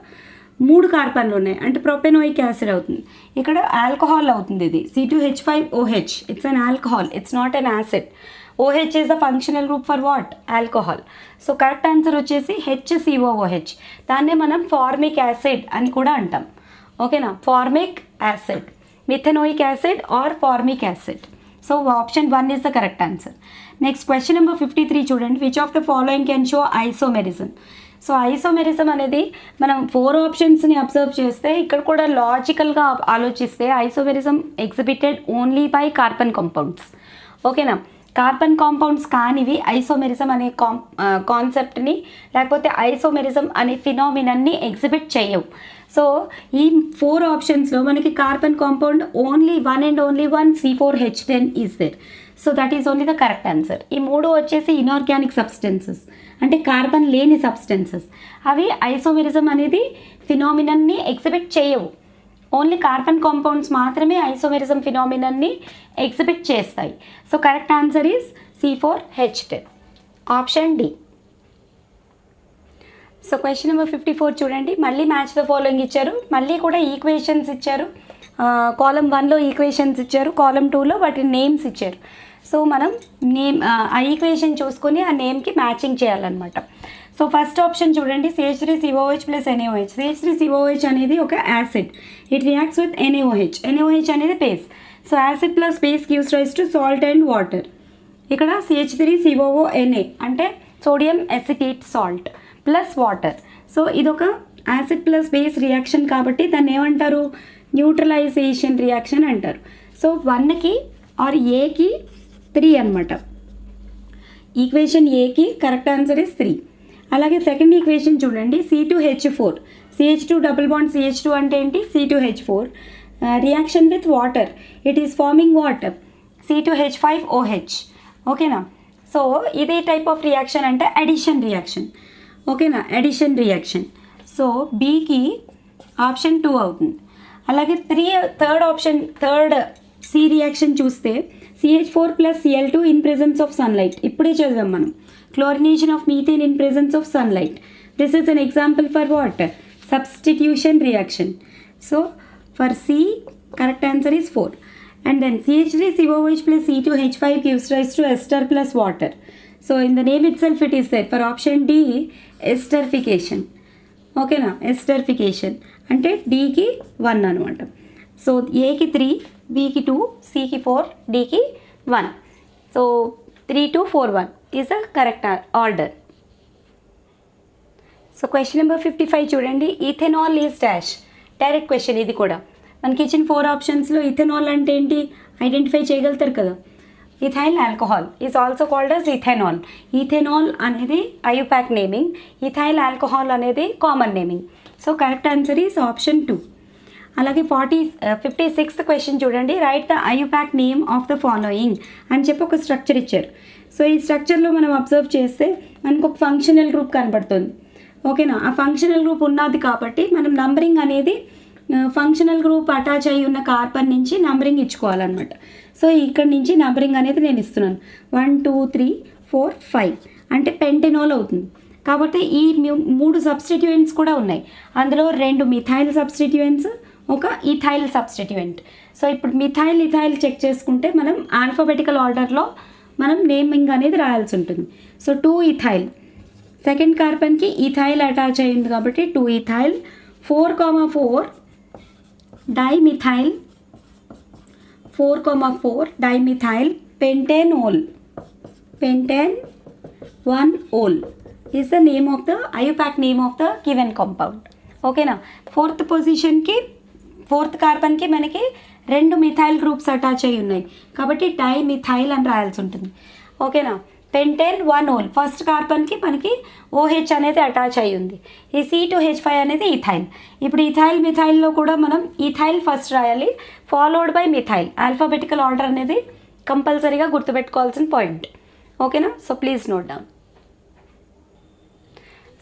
3 కార్బన్లు ఉన్నాయి, అంటే ప్రొపెనోయిక్ యాసిడ్ అవుతుంది. ఇక్కడ ఆల్కహాల్ అవుతుంది. ఇది C2H5OH. It's an alcohol, it's not an acid. OH is the functional group for what? Alcohol. So correct answer వచ్చేసి HCOOH. దాన్నే మనం ఫార్మిక్ యాసిడ్ అని కూడా అంటాం. ఓకేనా? Formic acid, methanoic acid or formic acid. So option 1 is the correct answer. Next question number 53 చూడండి. Which of the following can show isomerism? So isomerism అనేది మనం 4 ఆప్షన్స్ని అబ్జర్వ్ చేస్తే ఇక్కడ కూడా లాజికల్గా ఆలోచిస్తే isomerism exhibited only by carbon compounds. ఓకేనా? Carbon compounds కానివి ఐసోమెరిజం అనే కాన్సెప్ట్ని లేకపోతే ఐసోమెరిజం అనే ఫినామినన్ని ఎగ్జిబిట్ చేయవు. సో ఈ 4 ఆప్షన్స్లో మనకి carbon compound only one and only one C4H10 is there. So that is only the correct answer. ఈ 3 వచ్చేసి ఇనార్గానిక్ సబ్స్టెన్సెస్, అంటే కార్బన్ లేని సబ్స్టెన్సెస్. అవి ఐసోమెరిజం అనేది ఫినామినన్ని ఎగ్జిబిట్ చేయవు. ఓన్లీ కార్బన్ కాంపౌండ్స్ మాత్రమే ఐసోమెరిజం ఫినామినన్ని ఎగ్జిబిట్ చేస్తాయి. So correct answer is C4H10, option D. So question number 54 చూడండి. మళ్ళీ మ్యాచ్ ద ఫాలోయింగ్ ఇచ్చారు. మళ్ళీ కూడా ఈక్వేషన్స్ ఇచ్చారు. కాలమ్ 1లో ఈక్వేషన్స్ ఇచ్చారు, కాలమ్ 2లో వాటి నేమ్స్ ఇచ్చారు. సో మనం నేమ్ ఆ ఈక్వేషన్ చూసుకొని ఆ నేమ్కి మ్యాచింగ్ చేయాలన్నమాట. సో ఫస్ట్ ఆప్షన్ చూడండి, CH3COH ప్లస్ NaOH. CH3COH అనేది ఒక acid, it reacts with NaOH. NaOH అనేది base. So acid plus base gives rise to salt and water. ఇక్కడ CH3COONA అంటే sodium acetate salt plus water. So ఇదొక acid plus base reaction కాబట్టి దాన్ని ఏమంటారు, neutralisation reaction అంటారు. సో 1కి are ఏకి 3 అనమాట. ఈక్వేషన్ ఏకి కరెక్ట్ ఆన్సర్ ఇస్ 3. అలాగే సెకండ్ ఈక్వేషన్ చూడండి, C2H4, CH2 double bond CH2 అంటే ఏంటి, C2H4 reaction with water, it is forming water, C2H5OH. ఓకేనా. సో ఇదే టైప్ ఆఫ్ రియాక్షన్ అంటే అడిషన్ రియాక్షన్. ఓకేనా, అడిషన్ రియాక్షన్. సో బీకి ఆప్షన్ 2 అవుతుంది. అలాగే థర్డ్ సి రియాక్షన్ చూస్తే CH4 plus Cl2 in presence of sunlight. ఇప్పుడే చదివాం మనం, chlorination of methane in presence of sunlight. This is an example for what, substitution reaction. So for C correct answer is 4. And then CH3COH plus C2H5 gives rise to ester plus water. So in the name itself it is there. For option D, esterification. Okay na, esterification. అంటే Dకి 1 అనమాట. So ఏకి 3, బికి 2, సికి 4, డికి 1. So 3, 2, 4, 1 is the correct order. So question number 55 చూడండి. ఈథెనాల్ is dash. Direct question ఇది కూడా. మనకి ఇచ్చిన 4 ఆప్షన్స్లో ఇథెనాల్ అంటే ఏంటి ఐడెంటిఫై చేయగలుగుతారు కదా. Ethyl alcohol is also called as ethanol. Ethanol అనేది ఐయుపాక్ నేమింగ్, ఇథైల్ ఆల్కహాల్ అనేది common naming. So correct answer is option 2. అలాగే 56th క్వశ్చన్ చూడండి. Write the IUPAC name of the following అని చెప్పి ఒక స్ట్రక్చర్ ఇచ్చారు. సో ఈ స్ట్రక్చర్లో మనం అబ్జర్వ్ చేస్తే మనకు ఒక ఫంక్షనల్ గ్రూప్ కనబడుతుంది. ఓకేనా, ఆ ఫంక్షనల్ గ్రూప్ ఉన్నది కాబట్టి మనం నంబరింగ్ అనేది ఫంక్షనల్ గ్రూప్ అటాచ్ అయ్యి ఉన్న కార్బన్ నుంచి నంబరింగ్ ఇచ్చుకోవాలన్నమాట. సో ఇక్కడ నుంచి నంబరింగ్ అనేది నేను ఇస్తున్నాను. 1, 2, 3, 4, 5 అంటే పెంటెనాల్ అవుతుంది. కాబట్టి ఈ 3 సబ్స్టిట్యూయెంట్స్ కూడా ఉన్నాయి. అందులో 2 మిథైల్ సబ్స్టిట్యూయెంట్స్, ఒక ఇథైల్ సబ్స్టిట్యూయెంట్. సో ఇప్పుడు ఇథైల్ చెక్ చేసుకుంటే మనం ఆల్ఫాబెటికల్ ఆర్డర్లో మనం నేమింగ్ అనేది రాయాల్సి ఉంటుంది. సో 2 ఇథైల్, సెకండ్ కార్బన్కి ఇథైల్ అటాచ్ అయ్యింది కాబట్టి 2 ethyl, 4,4 dimethyl, 4,4 dimethyl pentanol, pentanol is the name of the IUPAC name of the given compound. ఓకేనా. ఫోర్త్ కార్బన్కి మనకి 2 మిథైల్ గ్రూప్స్ అటాచ్ అయ్యి ఉన్నాయి కాబట్టి డైమిథైల్ అని రాయాల్సి ఉంటుంది. ఓకేనా. పెంటెనోల్ ఫస్ట్ కార్బన్కి మనకి OH అనేది అటాచ్ అయ్యి ఉంది. ఈ C2H5 అనేది ఇథైల్. ఇప్పుడు మిథైల్లో కూడా మనం ఇథైల్ ఫస్ట్ రాయాలి, followed by methyl. Alphabetical order అనేది కంపల్సరీగా గుర్తుపెట్టుకోవాల్సిన పాయింట్. ఓకేనా. So please note down.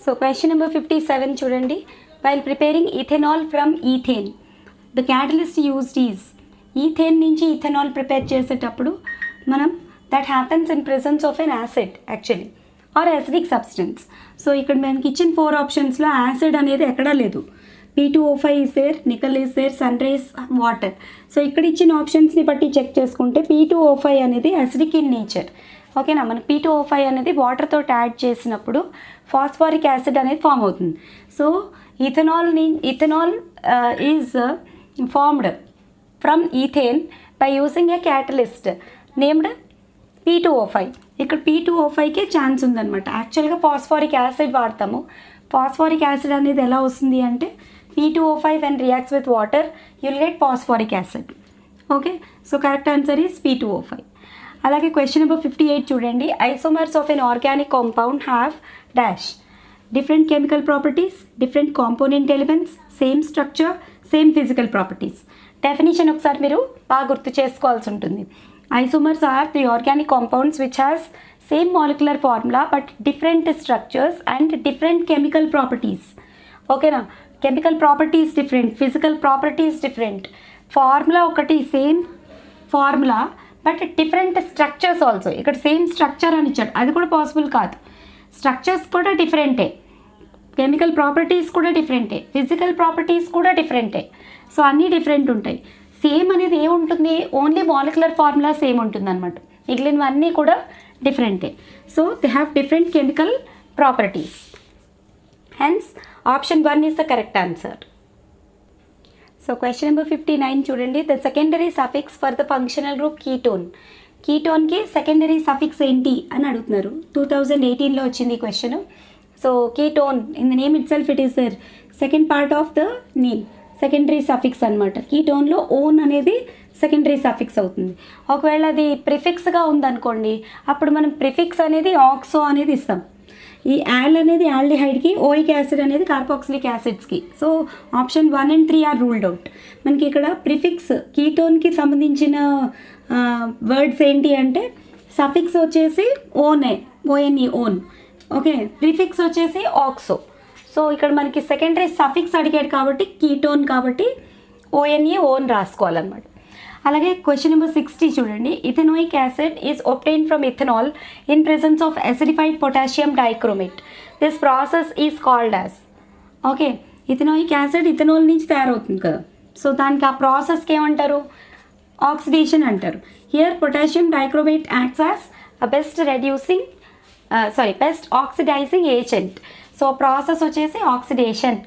So question number 57 చూడండి. While preparing ethanol from ethane the catalyst used is. Ethane నుంచి ఇథెనాల్ ప్రిపేర్ చేసేటప్పుడు మనం that happens in presence of an acid actually or acidic substance. So ఇక్కడ మనకి ఇచ్చిన 4 ఆప్షన్స్లో acid అనేది ఎక్కడా లేదు. P2O5 is there, nickel is there, sun rays, water. So ఇక్కడ ఇచ్చిన ఆప్షన్స్ని బట్టి చెక్ చేసుకుంటే P2O5 అనేది అసిడిక్ ఇన్ నేచర్. ఓకేనా. మనకి P2O5 అనేది వాటర్తో యాడ్ చేసినప్పుడు ఫాస్ఫారిక్ యాసిడ్ అనేది ఫామ్ అవుతుంది. So ethanol is formed from ethane by using a catalyst named P2O5. ఇక్కడ P2O5కే ఛాన్స్ ఉందన్నమాట. యాక్చువల్గా ఫాస్ఫారిక్ యాసిడ్ వాడతాము. ఫాస్ఫారిక్ యాసిడ్ అనేది ఎలా వస్తుంది అంటే P2O5 when reacts with water you'll get phosphoric acid. Okay. So correct answer is P2O5. అలాగే question number 58 చూడండి. Isomers of an organic compound have dash. different chemical properties, different component elements, same structure, same physical properties. Definition ఒకసారి మీరు బాగా గుర్తు చేసుకోవాల్సి ఉంటుంది. Isomers are the organic compounds which has same molecular formula but different structures and different chemical properties. ఓకేనా, chemical properties different, physical properties different, formula ఒకటి same formula but different structures also. ఇక్కడ same structure అని ఇచ్చాడు, అది కూడా possible కాదు. Structures కూడా డిఫరెంటే, chemical properties కూడా డిఫరెంటే, ఫిజికల్ ప్రాపర్టీస్ కూడా డిఫరెంటే. సో అన్నీ డిఫరెంట్ ఉంటాయి. సేమ్ అనేది ఏముంటుంది, ఓన్లీ మాలిక్యులర్ ఫార్ములా సేమ్ ఉంటుంది అనమాట, మిగిలినవన్నీ కూడా డిఫరెంటే. So they have different chemical properties. Hence option 1 is the correct answer. So question number 59 చూడండి. The secondary suffix for the functional group ketone. కీటోన్కి సెకండరీ సఫిక్స్ ఏంటి అని అడుగుతున్నారు. 2018లో వచ్చింది ఈ క్వశ్చన్. So ketone in the name itself it is the second part of the name, secondary suffix అనమాట. కీటోన్లో ఓన్ అనేది సెకండరీ సఫిక్స్ అవుతుంది. ఒకవేళ అది ప్రిఫిక్స్గా ఉందనుకోండి, అప్పుడు మనం ప్రిఫిక్స్ అనేది ఆక్సో అనేది ఇస్తాం. ఈ యాల్ అనేది ఆల్డిహైడ్కి, ఓయిక్ యాసిడ్ అనేది కార్బాక్సిలిక్ యాసిడ్స్కి. So option 1 and 3 are ruled out. మనకి ఇక్కడ ప్రిఫిక్స్ కీటోన్కి సంబంధించిన వర్డ్స్ ఏంటి అంటే సఫిక్స్ వచ్చేసి ఓనే, ఓఎన్ఈ ఓన్. ఓకే, ప్రిఫిక్స్ వచ్చేసి ఆక్సో. సో ఇక్కడ మనకి సెకండరీ సఫిక్స్ అడిగాడు కాబట్టి కీటోన్ కాబట్టి ఓఎన్ఈ ఓన్ రాసుకోవాలన్నమాట. అలాగే క్వశ్చన్ నెంబర్ 60 చూడండి. Ethanoic acid is obtain from ethanol in presence of acidified potassium dichromate. This process is called as. Okay, ethanoic acid ethanol నుంచి తయారవుతుంది కదా, సో దానికి ఆ ప్రాసెస్కి ఏమంటారు, ఆక్సిడేషన్ అంటారు. Here potassium dichromate acts as best oxidizing agent. So process వచ్చేసి oxidation.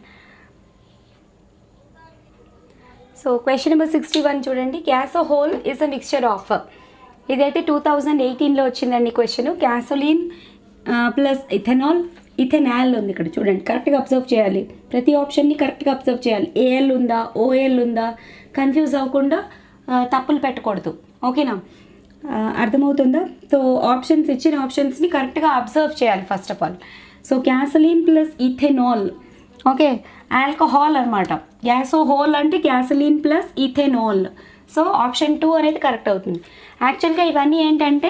So question number 61 చూడండి. Gasohol is a mixture of, ఇదైతే 2018లో వచ్చిందండి question. Gasoline plus ethanol, ethanol ఉంది ఇక్కడ చూడండి, కరెక్ట్గా అబ్జర్వ్ చేయాలి. ప్రతి ఆప్షన్ని కరెక్ట్గా అబ్జర్వ్ చేయాలి. ఏఎల్ ఉందా, ఓఎల్ ఉందా, కన్ఫ్యూజ్ అవ్వకుండా తప్పులు పెట్టకూడదు. ఓకేనా, అర్థమవుతుందా? సో ఆప్షన్స్ ఇచ్చిన ఆప్షన్స్ని కరెక్ట్గా అబ్జర్వ్ చేయాలి first of all. So gasoline plus ethanol, okay, alcohol అనమాట. గ్యాసోహోల్ అంటే gasoline plus ethanol. So option 2 అనేది కరెక్ట్ అవుతుంది. యాక్చువల్గా ఇవన్నీ ఏంటంటే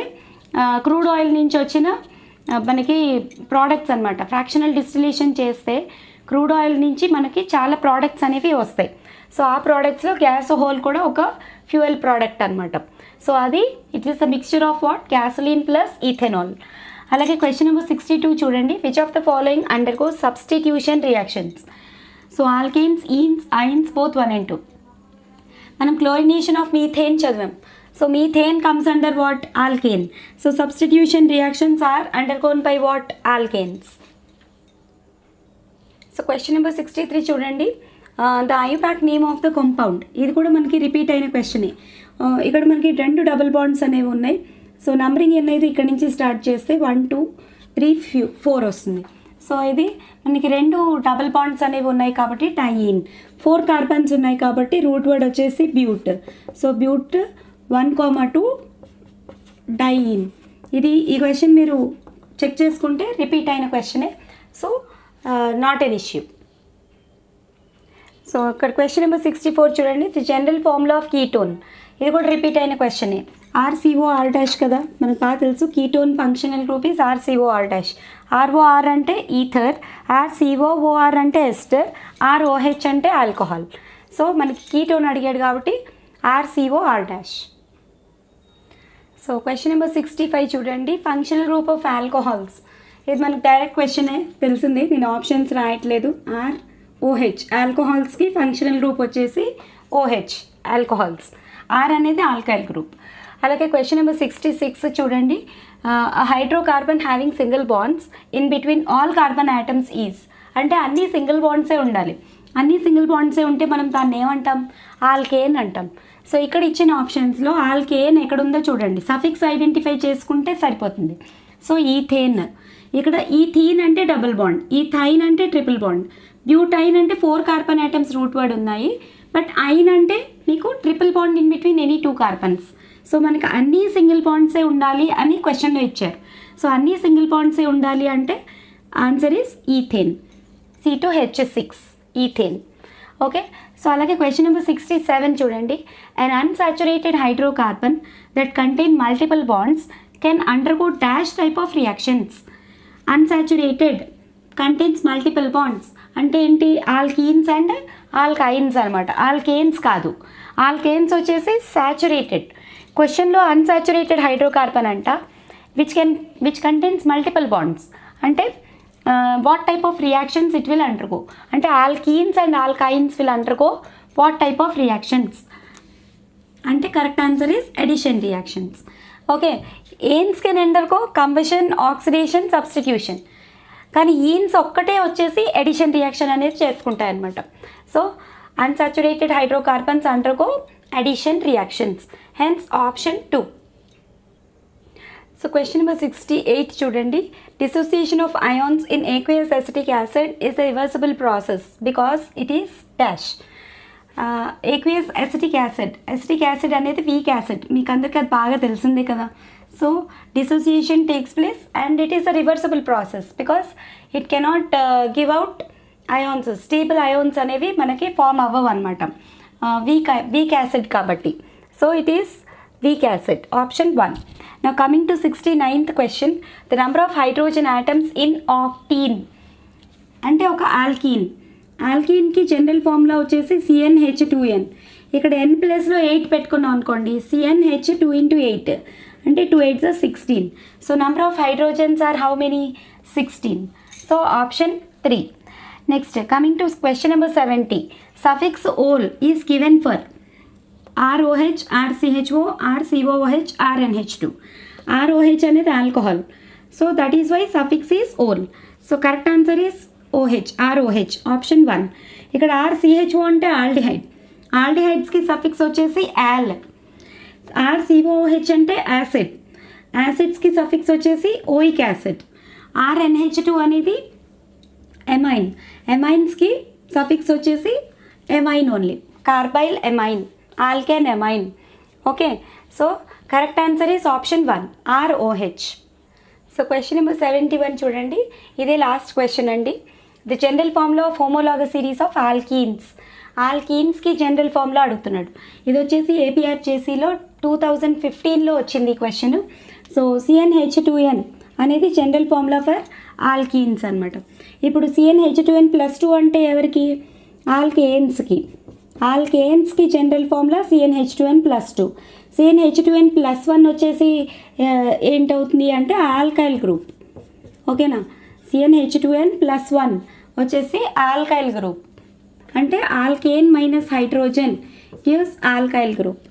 క్రూడ్ ఆయిల్ నుంచి వచ్చిన మనకి ప్రోడక్ట్స్ అనమాట. ఫ్రాక్షనల్ డిస్టిలేషన్ చేస్తే క్రూడ్ ఆయిల్ నుంచి మనకి చాలా ప్రోడక్ట్స్ అనేవి వస్తాయి. సో ఆ ప్రోడక్ట్స్లో గ్యాసోహోల్ కూడా ఒక ఫ్యూయల్ ప్రోడక్ట్ అనమాట. సో అది it is a mixture of what, gasoline plus ethanol. అలాగే క్వశ్చన్ నెంబర్ 62 చూడండి. Which of the following undergo substitution reactions? So alkanes, enes, ynes both 1 and 2. మనం క్లోరినేషన్ ఆఫ్ మీథేన్ చదివాం. So methane comes under what, alkane. So substitution reactions are undergone by what, alkanes. So question number 63 చూడండి. The IUPAC name of the compound. ఇది కూడా మనకి repeat అయిన క్వశ్చనే. ఇక్కడ మనకి 2 డబుల్ బాండ్స్ అనేవి ఉన్నాయి. సో నంబరింగ్ అనేది ఇక్కడ నుంచి స్టార్ట్ చేస్తే 1 2 3 4 వస్తుంది. సో ఇది మనకి 2 డబుల్ బాండ్స్ అనేవి ఉన్నాయి కాబట్టి టైయిన్. 4 కార్బన్స్ ఉన్నాయి కాబట్టి రూట్ వర్డ్ వచ్చేసి బ్యూట్. సో బ్యూట్ 1, 2 డైయిన్. ఈ క్వశ్చన్ మీరు చెక్ చేసుకుంటే రిపీట్ అయిన క్వశ్చనే. So not an issue. సో ఇక్కడ క్వశ్చన్ నెంబర్ 64 చూడండి. The general formula of ketone. ఇది కూడా రిపీట్ అయిన క్వశ్చనే. RCOR' కదా, మనకు బాగా తెలుసు. Ketone functional group is RCOR'. ROR అంటే ఈథర్, RCOOR అంటే ఎస్టర్, ROH అంటే ఆల్కహాల్. సో మనకి కీటోన్ అడిగాడు కాబట్టి RCOR'. సో క్వశ్చన్ నెంబర్ 65 చూడండి. Functional group of alcohols. ఇది మనకు డైరెక్ట్ క్వశ్చనే, తెలిసింది, నేను ఆప్షన్స్ రాయట్లేదు. ROH ఆల్కహాల్స్కి ఫంక్షనల్ గ్రూప్ వచ్చేసి OH ఆల్కహాల్స్. R అనేది ఆల్కైల్ గ్రూప్. అలాగే క్వశ్చన్ నెంబర్ 66 చూడండి. Hydrocarbon having single bonds in between all carbon atoms is. అంటే అన్ని సింగిల్ బాండ్సే ఉండాలి. అన్ని సింగిల్ బాండ్సే ఉంటే మనం దాన్ని ఏమంటాం, ఆల్కేన్ అంటాం. సో ఇక్కడ ఇచ్చిన ఆప్షన్స్లో ఆల్కేన్ ఎక్కడుందో చూడండి, సఫిక్స్ ఐడెంటిఫై చేసుకుంటే సరిపోతుంది. సో ఈథేన్, ఇక్కడ ఈథీన్ అంటే డబుల్ బాండ్, ఈథైన్ అంటే ట్రిపుల్ బాండ్, బ్యూటైన్ అంటే 4 కార్బన్ ఐటమ్స్ రూట్ వర్డ్ ఉన్నాయి, బట్ ఐన్ అంటే మీకు triple bond in between any 2 carbons. So మనకి అన్నీ సింగిల్ బాండ్సే ఉండాలి అని క్వశ్చన్లో ఇచ్చారు. సో అన్నీ సింగిల్ బాండ్సే ఉండాలి అంటే answer is ethane. C2H6 ethane. Okay, so అలాగే క్వశ్చన్ నెంబర్ 67 చూడండి. An unsaturated hydrocarbon that contain multiple bonds can undergo dash type of reactions. Unsaturated contains multiple bonds అంటే ఏంటి? ఆల్కీన్స్ అండ్ ఆల్కైన్స్ అనమాట. Alkanes కాదు, alkanes వచ్చేసి saturated. క్వశ్చన్లో unsaturated hydrocarbon అంట which contains multiple bonds అంటే what type of reactions it will undergo అంటే alkenes and alkynes will undergo what type of reactions అంటే correct answer is addition reactions. Okay, anes can undergo combustion, oxidation, substitution. కానీ enes ఒక్కటే వచ్చేసి addition reaction అనేది చేసుకుంటాయి అనమాట. So unsaturated hydrocarbons undergo addition reactions, hence option 2. So question number 68 చూడండి. Dissociation of ions in aqueous acetic acid is a reversible process because it is dash. aqueous acetic acid అనేది weak acid, మీకు అందరికీ అది బాగా తెలిసిందే కదా. So dissociation takes place and it is a reversible process because it cannot give out ions. Stable ions అనేవి మనకి form అవ్వవు అనమాట, వీక్ యాసిడ్ కాబట్టి. So it is weak acid, option 1. Now coming to 69th question, the number of hydrogen atoms in octene అంటే ఒక ఆల్కీన్కి general formula వచ్చేసి CnH2n. ఇక్కడ n ప్లస్లో 8 పెట్టుకున్నాం అనుకోండి, CnH2 into 8 అంటే 2 8s are 16. So number of hydrogens are how many? 16. So option 3. Next, coming to question number 70, suffix ol is given for ROH, RCHO, RCOOH, RNH2. ROH అనేది alcohol, so that is why suffix is ol. సో correct answer is OH, ROH, option 1. ఇక్కడ RCHO అంటే aldehyde, ఆల్డిహైడ్స్కి suffix వచ్చేసి al. RCOOH అంటే acid, యాసిడ్స్కి suffix వచ్చేసి oic acid. RNH2 అనేది ఎమైన్, ఎమైన్స్కి సఫిక్స్ వచ్చేసి amine only, carbyl amine, alkane amine. Okay, so correct answer is option 1, ROH. సో క్వశ్చన్ నెంబర్ 71 చూడండి. ఇదే లాస్ట్ క్వశ్చన్ అండి. The general formula of homologous series of ఆల్కీన్స్కి general formula అడుగుతున్నాడు. ఇది వచ్చేసి APRJCలో 2015లో వచ్చింది ఈ క్వశ్చన్. సో CnH2n అనేది జనరల్ ఫార్ములా ఫర్ ఆల్కీన్స్ అనమాట. ఇప్పుడు CnH2n+2 అంటే ఎవరికి? ఆల్కేన్స్కి జనరల్ ఫార్ములా CnH2n+2. CnH2n+1 వచ్చేసి ఏంటవుతుంది అంటే ఆల్కైల్ గ్రూప్. ఓకేనా, CnH2n+1 వచ్చేసి ఆల్కైల్ గ్రూప్ అంటే alkane minus hydrogen gives alkyl group.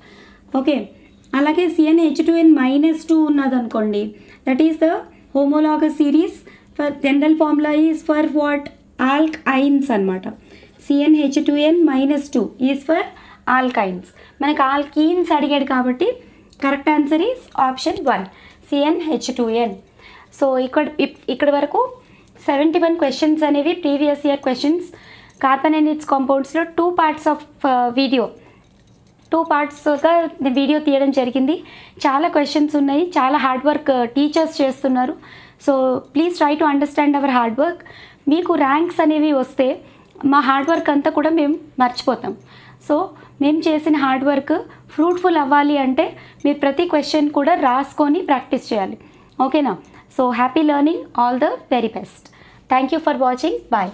Okay, అలాగే CnH2n-2 ఉన్నదనుకోండి, that is the homologous series for general formula is for what? Alkynes అనమాట. CnH2n-2 is for alkynes. మనకు alkenes అడిగాడు కాబట్టి correct answer is option 1, CnH2n. So ఇక్కడ వరకు 71 questions అనేవి previous year questions. Carbon and its కాంపౌండ్స్లో 2 పార్ట్స్గా వీడియో తీయడం జరిగింది. చాలా క్వశ్చన్స్ ఉన్నాయి, చాలా హార్డ్ వర్క్ టీచర్స్ చేస్తున్నారు. So please try to understand our hard work. మీకు ర్యాంక్స్ అనేవి వస్తే మా హార్డ్ వర్క్ అంతా కూడా మేము మర్చిపోతాం. సో మేము చేసిన హార్డ్ వర్క్ ఫ్రూట్ఫుల్ అవ్వాలి అంటే మీరు ప్రతి క్వశ్చన్ కూడా రాసుకొని ప్రాక్టీస్ చేయాలి. ఓకేనా? So happy learning, all the very best. Thank you for watching. Bye.